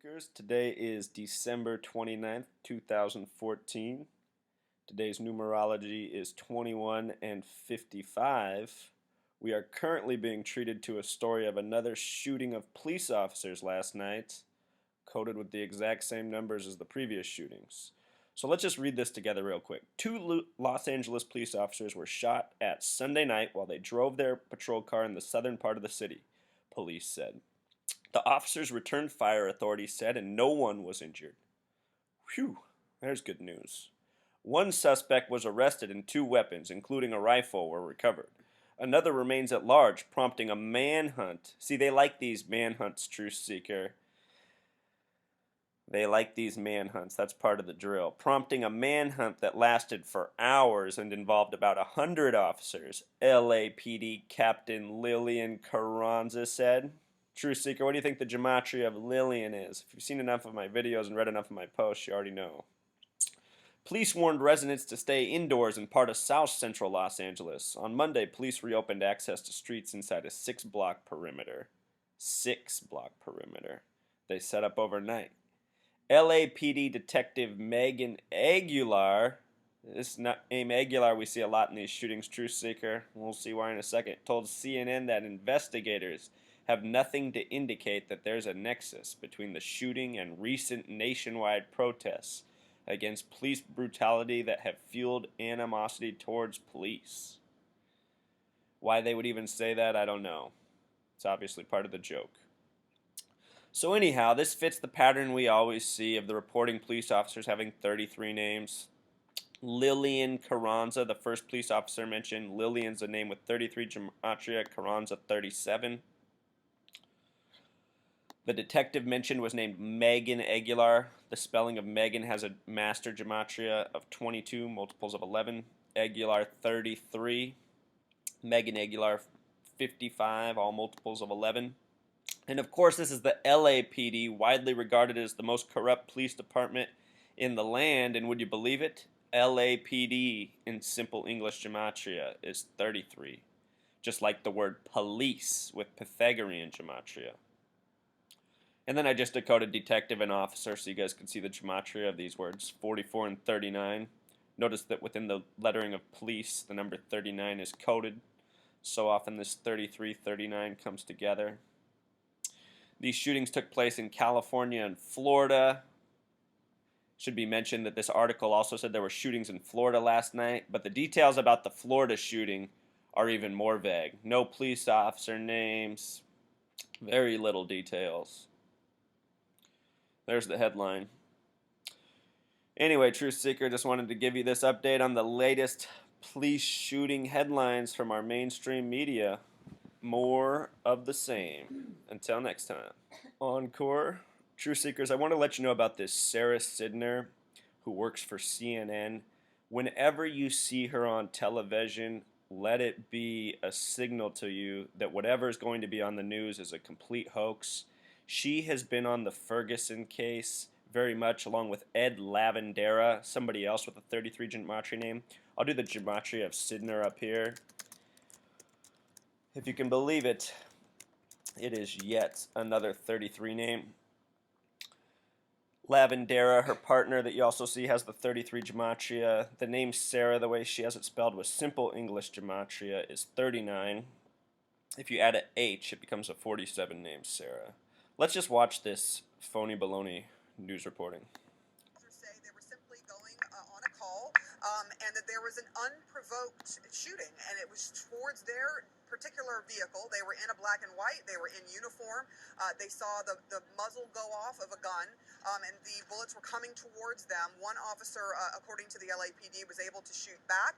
Seekers. Today is December 29th, 2014. Today's numerology is 21 and 55. We are currently being treated to a story of another shooting of police officers last night, coded with the exact same numbers as the previous shootings. So let's just read this together real quick. Two Los Angeles police officers were shot at Sunday night while they drove their patrol car in the southern part of the city, police said. The officers returned fire, authorities said, and no one was injured. Phew, there's good news. One suspect was arrested and two weapons, including a rifle, were recovered. Another remains at large, prompting a manhunt. See, they like these manhunts, Truth Seeker. They like these manhunts. That's part of the drill. Prompting a manhunt that lasted for hours and involved about 100 officers, LAPD Captain Lillian Carranza said. Truth Seeker, what do you think the Gematria of Lillian is? If you've seen enough of my videos and read enough of my posts, you already know. Police warned residents to stay indoors in part of South Central Los Angeles. On Monday, police reopened access to streets inside a 6-block perimeter. 6-block perimeter. They set up overnight. LAPD Detective Megan Aguilar, this name Aguilar we see a lot in these shootings, Truth Seeker, we'll see why in a second, told CNN that investigators have nothing to indicate that there's a nexus between the shooting and recent nationwide protests against police brutality that have fueled animosity towards police. Why they would even say that, I don't know. It's obviously part of the joke. So anyhow, this fits the pattern we always see of the reporting police officers having 33 names. Lillian Carranza, the first police officer mentioned. Lillian's a name with 33, Gematria, Carranza 37. The detective mentioned was named Megan Aguilar. The spelling of Megan has a master gematria of 22, multiples of 11. Aguilar 33. Megan Aguilar 55, all multiples of 11. And of course, this is the LAPD, widely regarded as the most corrupt police department in the land. And would you believe it? LAPD in simple English gematria is 33. Just like the word police with Pythagorean gematria. And then I just decoded detective and officer so you guys can see the gematria of these words, 44 and 39. Notice that within the lettering of police, the number 39 is coded. So often this 33, 39 comes together. These shootings took place in California and Florida. Should be mentioned that this article also said there were shootings in Florida last night, but the details about the Florida shooting are even more vague. No police officer names, very little details. There's the headline. Anyway, Truth Seeker, just wanted to give you this update on the latest police shooting headlines from our mainstream media. More of the same. Until next time. Encore. Truth Seekers, I want to let you know about this Sarah Sidner who works for CNN. Whenever you see her on television, let it be a signal to you that whatever is going to be on the news is a complete hoax. She has been on the Ferguson case very much, along with Ed Lavendera, somebody else with a 33 gematria name. I'll do the gematria of Sidner up here. If you can believe it, it is yet another 33 name. Lavendera, her partner that you also see, has the 33 gematria. The name Sarah, the way she has it spelled with simple English gematria, is 39. If you add an H, it becomes a 47 named Sarah. Let's just watch this phony baloney news reporting. Say they were simply going on a call and that there was an unprovoked shooting, and it was towards their particular vehicle. They were in a black and white. They were in uniform. They saw the muzzle go off of a gun, and the bullets were coming towards them. One officer, according to the LAPD, was able to shoot back.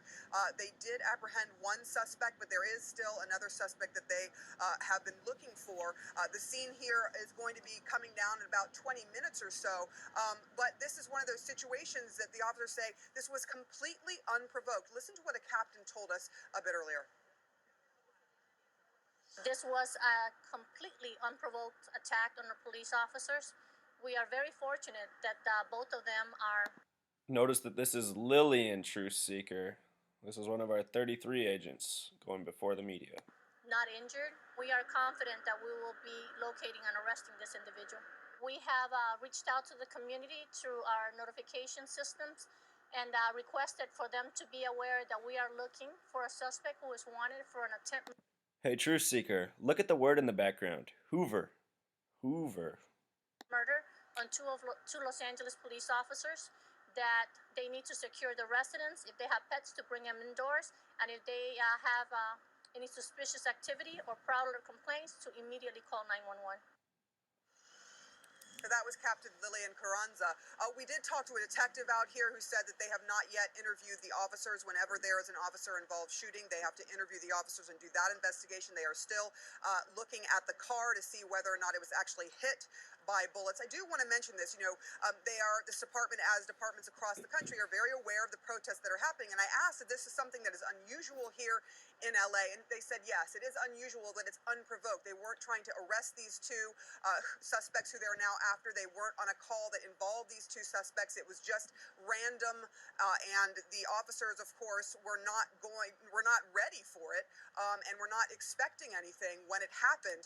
They did apprehend one suspect, but there is still another suspect that they have been looking for. The scene here is going to be coming down in about 20 minutes or so, but this is one of those situations that the officers say this was completely unprovoked. Listen to what a captain told us a bit earlier. This was a completely unprovoked attack on our police officers. We are very fortunate that both of them are... Notice that this is Lillian, Truth Seeker. This is one of our 33 agents going before the media. Not injured. We are confident that we will be locating and arresting this individual. We have reached out to the community through our notification systems and requested for them to be aware that we are looking for a suspect who is wanted for an attempt Hey, Truth Seeker, look at the word in the background. Hoover. Hoover. murder on two Los Angeles police officers, that they need to secure the residence if they have pets to bring them indoors, and if they have any suspicious activity or prowler complaints to immediately call 911. So that was Captain Lillian Carranza. We did talk to a detective out here who said that they have not yet interviewed the officers. Whenever there is an officer-involved shooting, they have to interview the officers and do that investigation. They are still looking at the car to see whether or not it was actually hit by bullets. I do want to mention this. This department, as departments across the country, are very aware of the protests that are happening. And I asked if this is something that is unusual here in LA, and they said yes, it is unusual that it's unprovoked. They weren't trying to arrest these two suspects who they're now after. They weren't on a call that involved these two suspects. It was just random, and the officers, of course, were not ready for it, and were not expecting anything when it happened.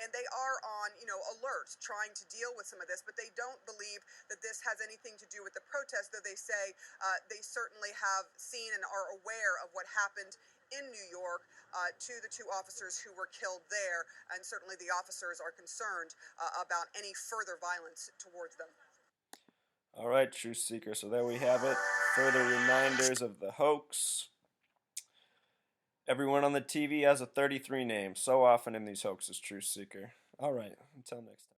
And they are on, alert, trying to deal with some of this, but they don't believe that this has anything to do with the protest, though they say they certainly have seen and are aware of what happened in New York to the two officers who were killed there, and certainly the officers are concerned about any further violence towards them. All right, Truth Seeker. So there we have it. Further reminders of the hoax. Everyone on the TV has a 33 name. So often in these hoaxes, Truth Seeker. All right. Until next time.